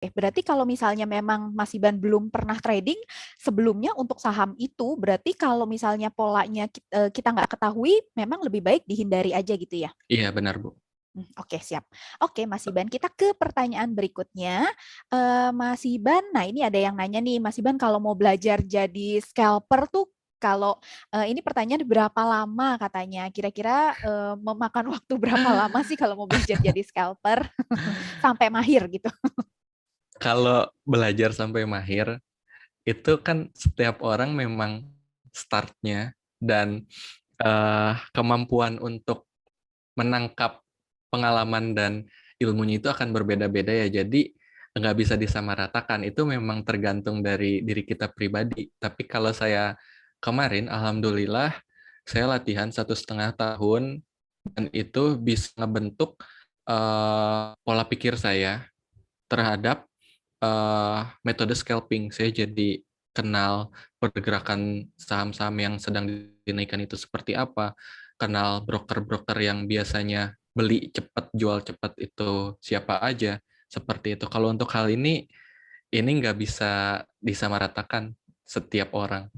Berarti kalau misalnya memang Mas Iban belum pernah trading sebelumnya untuk saham itu, berarti kalau misalnya polanya kita nggak ketahui, memang lebih baik dihindari aja gitu ya? Iya, benar, Bu. Oke, siap. Oke, Mas Iban, kita ke pertanyaan berikutnya. Mas Iban, nah ini ada yang nanya nih, Mas Iban kalau mau belajar jadi scalper tuh, kalau ini pertanyaan berapa lama katanya? Kira-kira memakan waktu berapa lama sih kalau mau belajar jadi scalper sampai mahir gitu? Kalau belajar sampai mahir, itu kan setiap orang memang startnya dan kemampuan untuk menangkap pengalaman dan ilmunya itu akan berbeda-beda ya. Jadi nggak bisa disamaratakan. Itu memang tergantung dari diri kita pribadi. Tapi kalau saya kemarin, alhamdulillah, saya latihan 1,5 tahun dan itu bisa ngebentuk pola pikir saya terhadap metode scalping. Saya jadi kenal pergerakan saham-saham yang sedang dinaikkan itu seperti apa, kenal broker-broker yang biasanya beli cepat, jual cepat itu siapa aja, seperti itu. Kalau untuk hal ini nggak bisa disamaratakan setiap orang.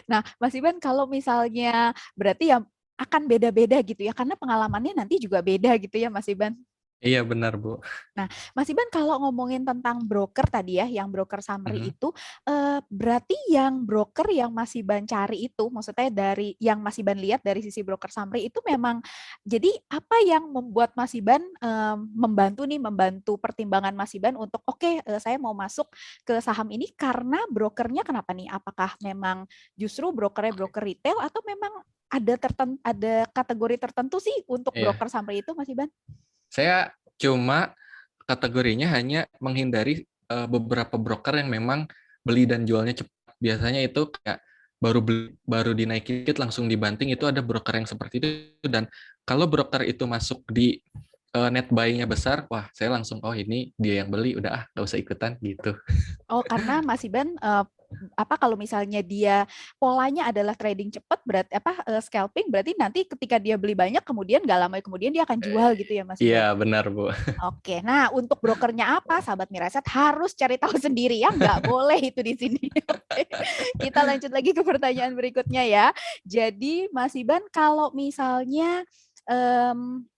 Nah, Mas Iban kalau misalnya berarti ya akan beda-beda gitu ya, karena pengalamannya nanti juga beda gitu ya, Mas Iban. Iya benar, Bu. Nah, Mas Iban kalau ngomongin tentang broker tadi ya, yang broker summary Mhm. itu, berarti yang broker yang Mas Iban cari itu, maksudnya dari yang Mas Iban lihat dari sisi broker summary itu memang, jadi apa yang membuat Mas Iban membantu pertimbangan Mas Iban untuk oke, saya mau masuk ke saham ini karena brokernya kenapa nih? Apakah memang justru brokernya broker retail atau memang ada kategori tertentu sih untuk Iya. broker summary itu, Mas Iban? Saya cuma kategorinya hanya menghindari beberapa broker yang memang beli dan jualnya cepat. Biasanya itu kayak baru dinaikin dikit langsung dibanting, itu ada broker yang seperti itu. Dan kalau broker itu masuk di net buy-nya besar, wah saya langsung oh ini dia yang beli, udah nggak usah ikutan gitu. Oh, karena Mas Iban apa kalau misalnya dia polanya adalah trading cepat berarti apa scalping berarti nanti ketika dia beli banyak kemudian nggak lama kemudian dia akan jual gitu ya Mas Iya Iban. benar, Bu. Oke, nah untuk brokernya apa, sahabat Miraset harus cari tahu sendiri ya, nggak boleh itu di sini. Oke, kita lanjut lagi ke pertanyaan berikutnya ya. Jadi Mas Iban kalau misalnya,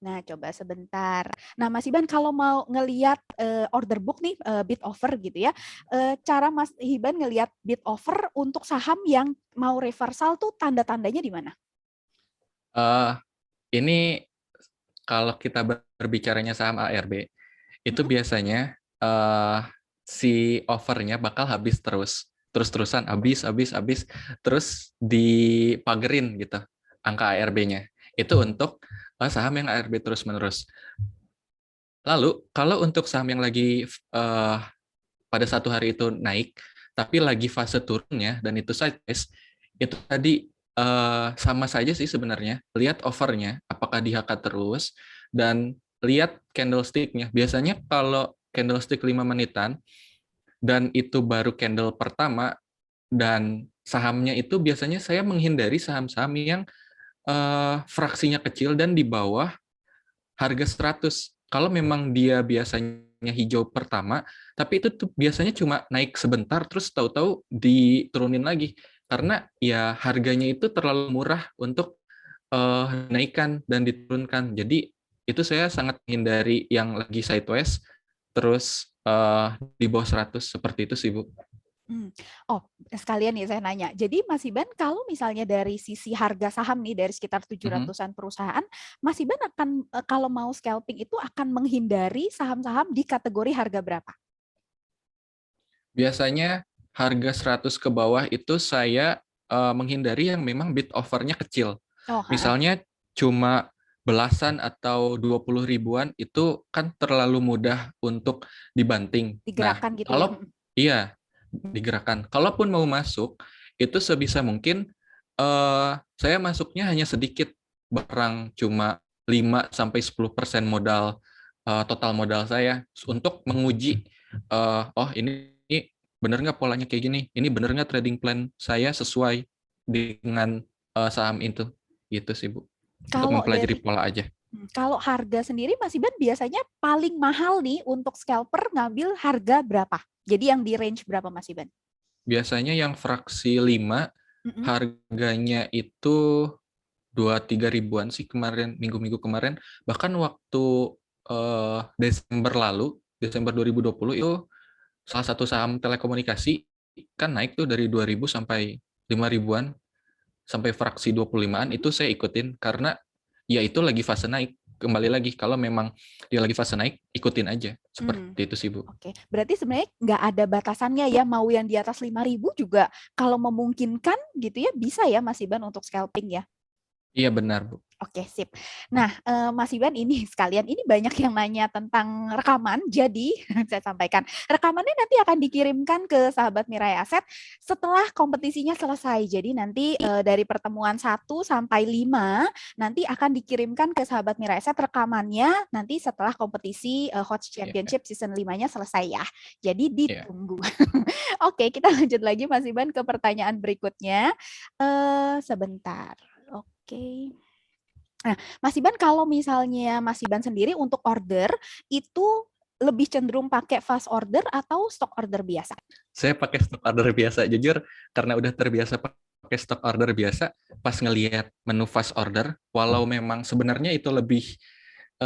nah coba sebentar. Nah Mas Iban kalau mau ngelihat order book nih, bid offer gitu ya, cara Mas Iban ngelihat bid offer untuk saham yang mau reversal tuh tanda-tandanya di mana? Eh, ini kalau kita berbicaranya saham ARB, itu Mm-mm. biasanya si overnya bakal habis terus-terusan habis, terus dipagerin gitu angka ARB-nya. Itu untuk saham yang ARB terus-menerus. Lalu kalau untuk saham yang lagi pada satu hari itu naik, tapi lagi fase turunnya dan itu sideways, itu tadi sama saja sih sebenarnya. Lihat overnya, apakah di HK terus, dan lihat candlestick-nya. Biasanya kalau candlestick 5 menitan, dan itu baru candle pertama, dan sahamnya itu biasanya saya menghindari saham-saham yang fraksinya kecil dan di bawah harga 100. Kalau memang dia biasanya hijau pertama, tapi itu tuh biasanya cuma naik sebentar, terus tahu-tahu diturunin lagi. Karena ya harganya itu terlalu murah untuk naikkan dan diturunkan. Jadi itu saya sangat menghindari yang lagi sideways, terus di bawah 100, seperti itu sih, Bu. Hmm. Oh, sekalian nih saya nanya. Jadi Mas Iban kalau misalnya dari sisi harga saham nih dari sekitar Mhm. 700-an perusahaan, Mas Iban akan kalau mau scalping itu akan menghindari saham-saham di kategori harga berapa? Biasanya harga 100 ke bawah itu saya menghindari yang memang bid offer-nya kecil. Oh, ha, Misalnya cuma belasan atau 20 ribuan itu kan terlalu mudah untuk dibanting. Nah, digerakkan gitu ya. kalau iya digerakkan. Kalaupun mau masuk, itu sebisa mungkin saya masuknya hanya sedikit, barang cuma 5 sampai 10% modal total modal saya untuk menguji oh ini benar nggak polanya kayak gini, ini benar nggak trading plan saya sesuai dengan saham itu, gitu sih Bu, untuk Kalau mempelajari dari pola aja. Kalau harga sendiri Mas Iban biasanya paling mahal nih untuk scalper ngambil harga berapa? Jadi yang di range berapa Mas Iban? Biasanya yang fraksi 5 Mm-mm. harganya itu 2-3 ribuan sih kemarin, minggu-minggu kemarin. Bahkan waktu Desember lalu, Desember 2020 itu salah satu saham telekomunikasi kan naik tuh dari 2.000 sampai 5 ribuan, sampai fraksi 25-an, itu saya ikutin karena ya itu lagi fase naik. Kembali lagi, kalau memang dia lagi fase naik, ikutin aja. Hmm. Seperti itu sih, Bu. Oke, berarti sebenarnya nggak ada batasannya ya, mau yang di atas 5.000 juga kalau memungkinkan gitu ya bisa ya Mas Iban untuk scalping ya. Iya benar, Bu. Oke, sip. Nah, Mas Iban ini sekalian, ini banyak yang nanya tentang rekaman, jadi saya sampaikan. Rekamannya nanti akan dikirimkan ke sahabat Mirai Aset setelah kompetisinya selesai. Jadi nanti dari pertemuan 1 sampai 5 nanti akan dikirimkan ke sahabat Mirai Aset rekamannya nanti setelah kompetisi Hot Iya, Championship season 5-nya selesai ya. Jadi iya. ditunggu. Oke, kita lanjut lagi Mas Iban ke pertanyaan berikutnya. Sebentar. Oke. Nah, Mas Iban kalau misalnya Mas Iban sendiri untuk order itu lebih cenderung pakai fast order atau stock order biasa? Saya pakai stock order biasa, jujur karena udah terbiasa pakai stock order biasa, pas ngelihat menu fast order, walau memang sebenarnya itu lebih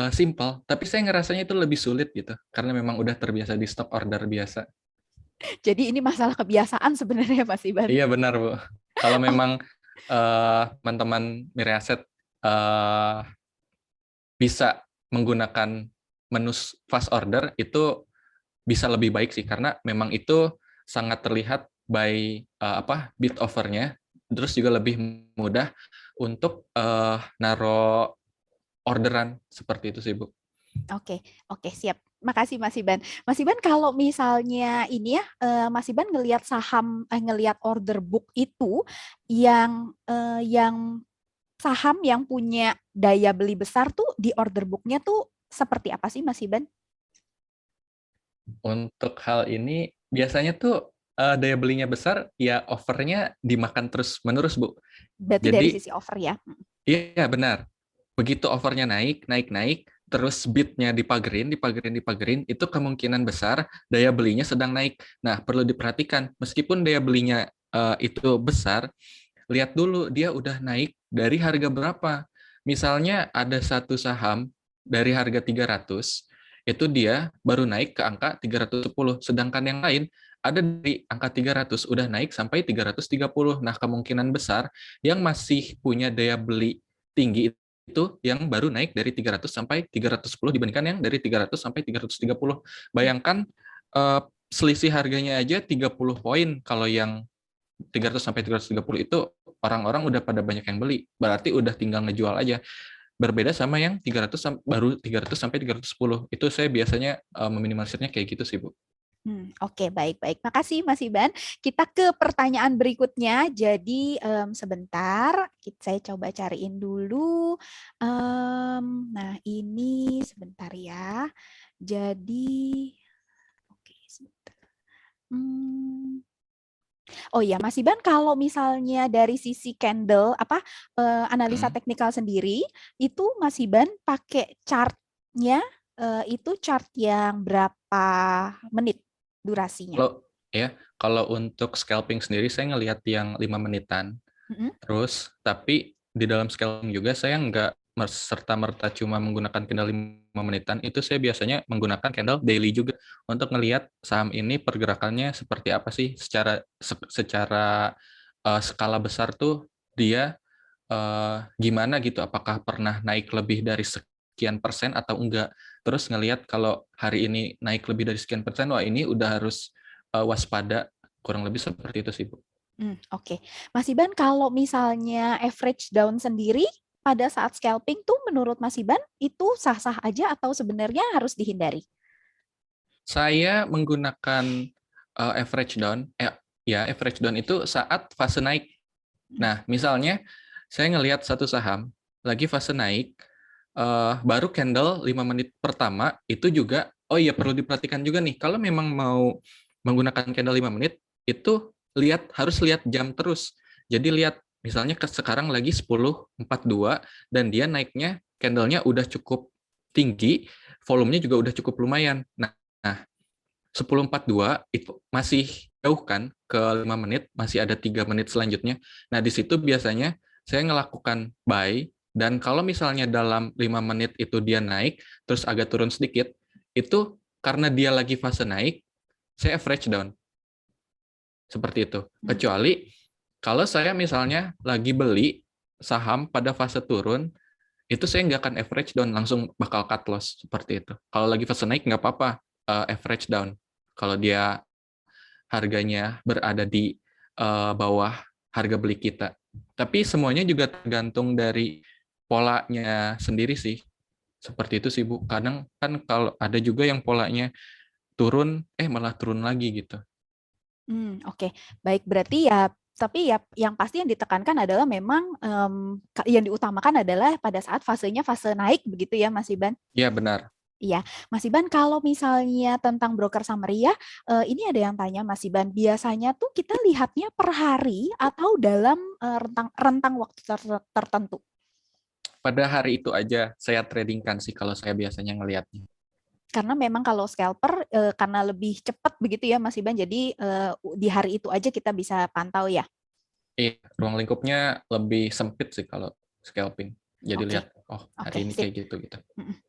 simple, tapi saya ngerasanya itu lebih sulit gitu, karena memang udah terbiasa di stock order biasa. Jadi ini masalah kebiasaan sebenarnya Mas Iban. Iya benar, Bu. Kalau memang teman-teman Miraset bisa menggunakan menu fast order, itu bisa lebih baik sih, karena memang itu sangat terlihat by bid offer-nya, terus juga lebih mudah untuk naro orderan seperti itu sih, Bu. Oke, oke, siap. Makasih Mas Iban. Mas Iban kalau misalnya ini ya, Mas Iban ngelihat ngelihat order book itu yang saham yang punya daya beli besar tuh di order book-nya tuh seperti apa sih Mas Iban? Untuk hal ini biasanya tuh daya belinya besar, ya offernya dimakan terus-menerus, Bu. Berarti dari Jadi sisi offer ya. iya benar. Begitu offernya naik, naik, naik, terus bidnya dipagerin, dipagerin, dipagerin, itu kemungkinan besar daya belinya sedang naik. Nah, perlu diperhatikan, meskipun daya belinya itu besar, lihat dulu dia udah naik dari harga berapa. Misalnya ada satu saham dari harga 300, itu dia baru naik ke angka 310, sedangkan yang lain ada dari angka 300 udah naik sampai 330. Nah, kemungkinan besar yang masih punya daya beli tinggi itu yang baru naik dari 300 sampai 310 dibandingkan yang dari 300 sampai 330. Bayangkan selisih harganya aja 30 poin, kalau yang 300 sampai 330 itu orang-orang udah pada banyak yang beli. Berarti udah tinggal ngejual aja. Berbeda sama yang 300 baru 300 sampai 310. Itu saya biasanya meminimalisirnya kayak gitu sih, Bu. Oke, baik-baik. Makasih Mas Iban. Kita ke pertanyaan berikutnya. Jadi sebentar, saya coba cariin dulu. Nah, ini sebentar ya. Jadi, oke, sebentar. Hmm, Oh iya, Mas Iban, kalau misalnya dari sisi candle, analisa Hmm. teknikal sendiri, itu Mas Iban pakai chartnya, itu chart yang berapa menit durasinya? Kalau ya, kalau untuk scalping sendiri saya ngelihat yang 5 menitan. Mm-mm. Terus, tapi di dalam scalping juga saya nggak serta-merta cuma menggunakan candle 5 menitan, itu saya biasanya menggunakan candle daily juga untuk ngelihat saham ini pergerakannya seperti apa sih secara skala besar tuh dia gimana gitu, apakah pernah naik lebih dari sekian persen atau enggak. Terus ngelihat kalau hari ini naik lebih dari sekian persen, wah ini udah harus waspada, kurang lebih seperti itu sih, Bu. Oke. Mas Iban, kalau misalnya average down sendiri pada saat scalping tuh menurut Mas Iban itu sah-sah aja atau sebenarnya harus dihindari? Saya menggunakan average down, ya average down itu saat fase naik. Hmm. Nah, misalnya saya ngelihat satu saham lagi fase naik, baru candle 5 menit pertama itu juga, oh iya perlu diperhatikan juga nih, kalau memang mau menggunakan candle 5 menit, itu harus lihat jam terus. Jadi lihat misalnya sekarang lagi 10.42 dan dia naiknya candlenya udah cukup tinggi, volumenya juga udah cukup lumayan. Nah, 10.42 itu masih jauh kan ke 5 menit, masih ada 3 menit selanjutnya. Nah, di situ biasanya saya ngelakukan buy, dan kalau misalnya dalam 5 menit itu dia naik, terus agak turun sedikit, itu karena dia lagi fase naik, saya average down. Seperti itu. Kecuali kalau saya misalnya lagi beli saham pada fase turun, itu saya nggak akan average down, langsung bakal cut loss seperti itu. Kalau lagi fase naik nggak apa-apa, average down. Kalau dia harganya berada di bawah harga beli kita. Tapi semuanya juga tergantung dari polanya sendiri sih. Seperti itu sih Bu. Kadang kan kalau ada juga yang polanya turun, malah turun lagi gitu. Oke. Baik, berarti ya, tapi ya yang pasti yang ditekankan adalah memang yang diutamakan adalah pada saat fasenya fase naik begitu ya Mas Iban? Iya benar. Iya, Mas Iban, kalau misalnya tentang broker summary ya, ini ada yang tanya Mas Iban, biasanya tuh kita lihatnya per hari atau dalam rentang waktu tertentu? Pada hari itu aja saya tradingkan sih kalau saya biasanya ngelihatnya. Karena memang kalau scalper karena lebih cepat begitu ya Mas Iban, jadi di hari itu aja kita bisa pantau ya. Iya, ruang lingkupnya lebih sempit sih kalau scalping. Jadi Oke, lihat, oh oke, hari ini sip. kayak gitu gitu.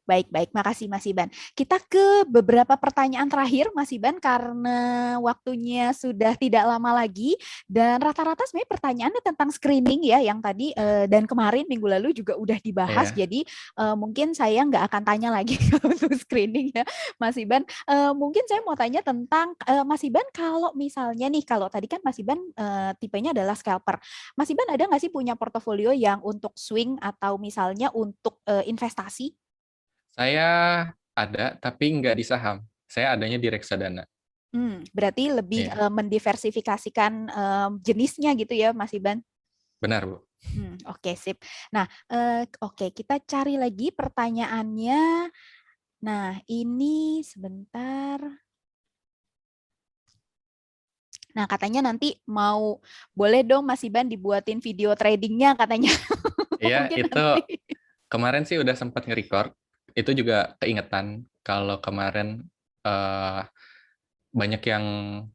Baik, baik. Makasih Mas Iban. Kita ke beberapa pertanyaan terakhir Mas Iban karena waktunya sudah tidak lama lagi dan rata-rata sebenarnya pertanyaannya tentang screening ya yang tadi dan kemarin minggu lalu juga udah dibahas. Iya. Jadi mungkin saya nggak akan tanya lagi kalau untuk screening ya Mas Iban. Mungkin saya mau tanya tentang Mas Iban, kalau misalnya nih, kalau tadi kan Mas Iban tipenya adalah scalper. Mas Iban ada nggak sih punya portofolio yang untuk swing atau misalnya untuk investasi? Saya ada, tapi nggak di saham. Saya adanya di reksadana. Berarti lebih Iya, mendiversifikasikan jenisnya gitu ya, Mas Iban? benar Bu. Oke, sip. Nah, oke, kita cari lagi pertanyaannya. Nah, ini sebentar. Nah, katanya nanti boleh dong Mas Iban dibuatin video tradingnya katanya. Iya, Mungkin itu nanti. kemarin sih udah sempat nge-record. Itu juga keingetan kalau kemarin eh, banyak yang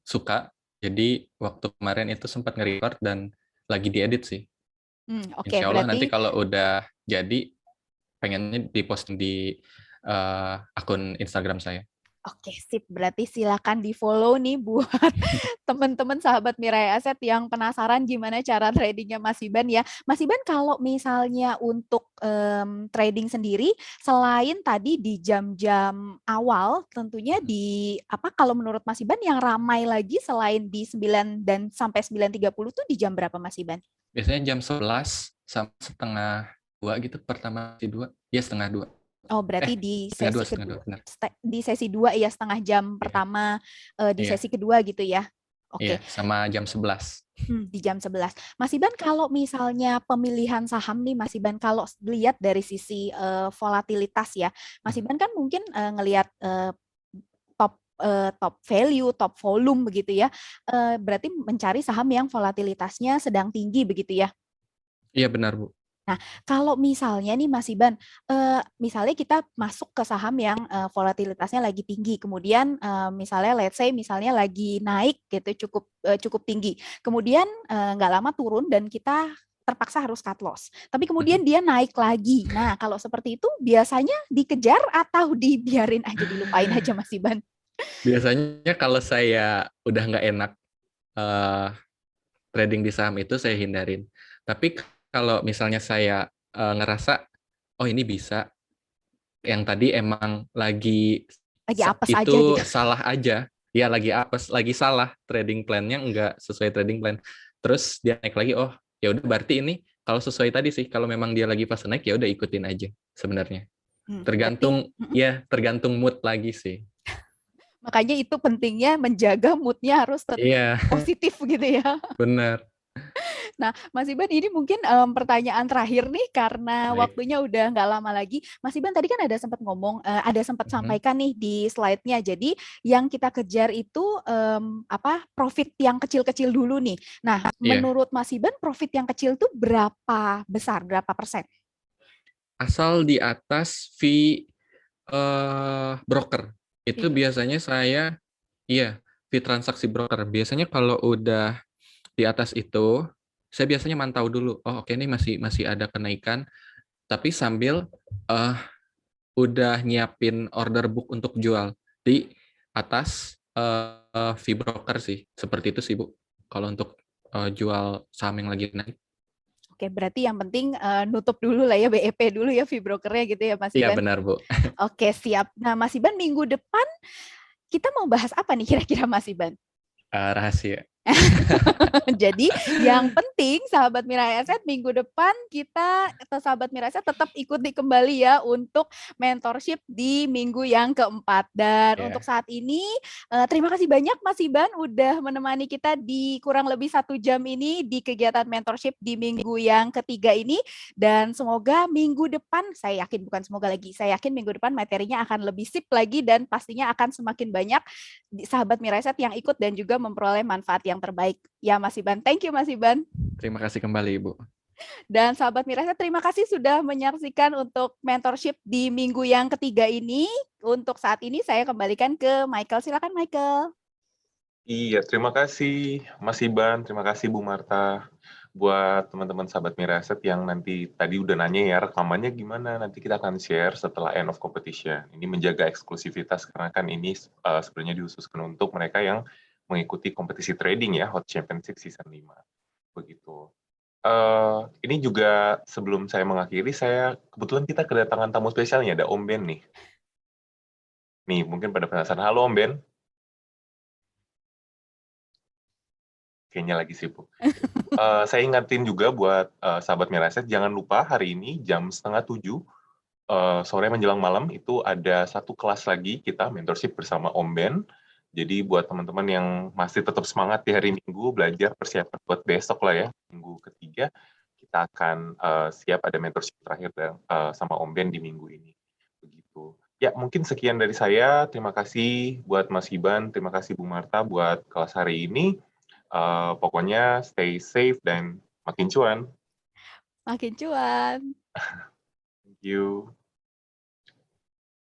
suka. Jadi waktu kemarin itu sempat nge-record dan lagi diedit sih. Oke, Insya Allah nanti berarti kalau udah jadi, pengennya diposting di akun Instagram saya. oke, sip. Berarti silakan di-follow nih buat teman-teman sahabat Mirai Aset yang penasaran gimana cara tradingnya Mas Iban ya. Mas Iban, kalau misalnya untuk trading sendiri, selain tadi di jam-jam awal, tentunya di apa kalau menurut Mas Iban yang ramai lagi selain di 9 dan sampai 9.30 tuh di jam berapa Mas Iban? Biasanya jam 11 sampai setengah 2 gitu, pertama sesi 2. Ya setengah 2. Oh, berarti di sesi Setengah 2, kedua, benar. di sesi 2 ya, setengah jam Iya, pertama di iya, sesi kedua gitu ya. iya, Oke. sama jam 11. Di jam 11. Mas Iban, kalau misalnya pemilihan saham nih Mas Iban, kalau lihat dari sisi volatilitas ya, Mas Iban kan mungkin ngelihat top value, top volume begitu ya. Berarti mencari saham yang volatilitasnya sedang tinggi begitu ya. Iya benar Bu. Nah, kalau misalnya nih Mas Iban, misalnya kita masuk ke saham yang volatilitasnya lagi tinggi, kemudian misalnya let's say misalnya lagi naik gitu cukup tinggi, kemudian nggak lama turun dan kita terpaksa harus cut loss. Tapi kemudian dia naik lagi. Nah, kalau seperti itu biasanya dikejar atau dibiarin aja, dilupain aja Mas Iban? Biasanya kalau saya udah nggak enak eh, trading di saham itu saya hindarin. Tapi kalau misalnya saya ngerasa, oh ini bisa, yang tadi emang lagi Lagi apes aja itu gitu. salah aja, ya lagi apes, lagi salah trading plan-nya nggak sesuai trading plan. Terus dia naik lagi, oh ya udah berarti ini kalau sesuai tadi sih, kalau memang dia lagi pas naik ya udah ikutin aja sebenarnya. Berarti Tergantung ya tergantung mood lagi sih. makanya itu pentingnya menjaga moodnya harus tetap Iya, positif gitu ya. benar. Nah, Mas Iban ini mungkin pertanyaan terakhir nih karena Baik. waktunya udah nggak lama lagi. Mas Iban tadi kan ada sempat ngomong, ada sempat Mhm. sampaikan nih di slide-nya. Jadi yang kita kejar itu apa profit yang kecil-kecil dulu nih. Nah, Iya, menurut Mas Iban profit yang kecil tuh berapa besar, berapa persen? asal di atas fee broker. Fee Itu broker. biasanya saya iya, fee transaksi broker. Biasanya kalau udah di atas itu, saya biasanya mantau dulu. Oh, oke ini masih masih ada kenaikan, tapi sambil eh udah nyiapin order book untuk jual di atas fee broker sih. Seperti itu sih, Bu. Kalau untuk jual saham yang lagi naik. Oke, berarti yang penting nutup dulu lah ya BEP dulu ya fee brokernya gitu ya Mas Iya, Iban. benar, Bu. Oke, siap. Nah, Mas Iban minggu depan kita mau bahas apa nih kira-kira Mas Iban? Rahasia. Jadi yang penting sahabat Mirai Asset minggu depan kita atau sahabat Mirai Asset tetap ikuti kembali ya untuk mentorship di minggu yang keempat. Dan untuk Ya. saat ini terima kasih banyak Mas Iban udah menemani kita di kurang lebih 1 jam ini di kegiatan mentorship di minggu yang ketiga ini. Dan semoga minggu depan, saya yakin bukan semoga lagi, saya yakin minggu depan materinya akan lebih sip lagi dan pastinya akan semakin banyak sahabat Miraset yang ikut dan juga memperoleh manfaat yang terbaik. Ya Mas Iban, thank you Mas Iban. Terima kasih kembali, Ibu. Dan sahabat Miraset, terima kasih sudah menyaksikan untuk mentorship di minggu yang ketiga ini. Untuk saat ini saya kembalikan ke Michael. Silakan Michael. Iya, terima kasih Mas Iban, terima kasih Bu Marta. Buat teman-teman sahabat Miraset yang nanti tadi udah nanya ya rekamannya gimana, nanti kita akan share setelah end of competition. Ini menjaga eksklusivitas karena kan ini sebenarnya dihususkan untuk mereka yang mengikuti kompetisi trading ya, Hot Championship Season 5. Begitu. Ini juga sebelum saya mengakhiri, kebetulan kita kedatangan tamu spesialnya, ada Om Ben nih. Nih, mungkin pada penasaran. Halo Om Ben. Kayaknya lagi sibuk. Saya ingatin juga buat sahabat Miraset, jangan lupa hari ini jam 6:30 sore menjelang malam itu ada satu kelas lagi kita mentorship bersama Om Ben. Jadi buat teman-teman yang masih tetap semangat di hari Minggu belajar persiapan buat besok lah ya, minggu ketiga kita akan siap ada mentorship terakhir sama Om Ben di minggu ini. Begitu. Ya mungkin sekian dari saya. Terima kasih buat Mas Iban, terima kasih Bu Marta buat kelas hari ini. Pokoknya stay safe dan makin cuan. Makin cuan. Thank you.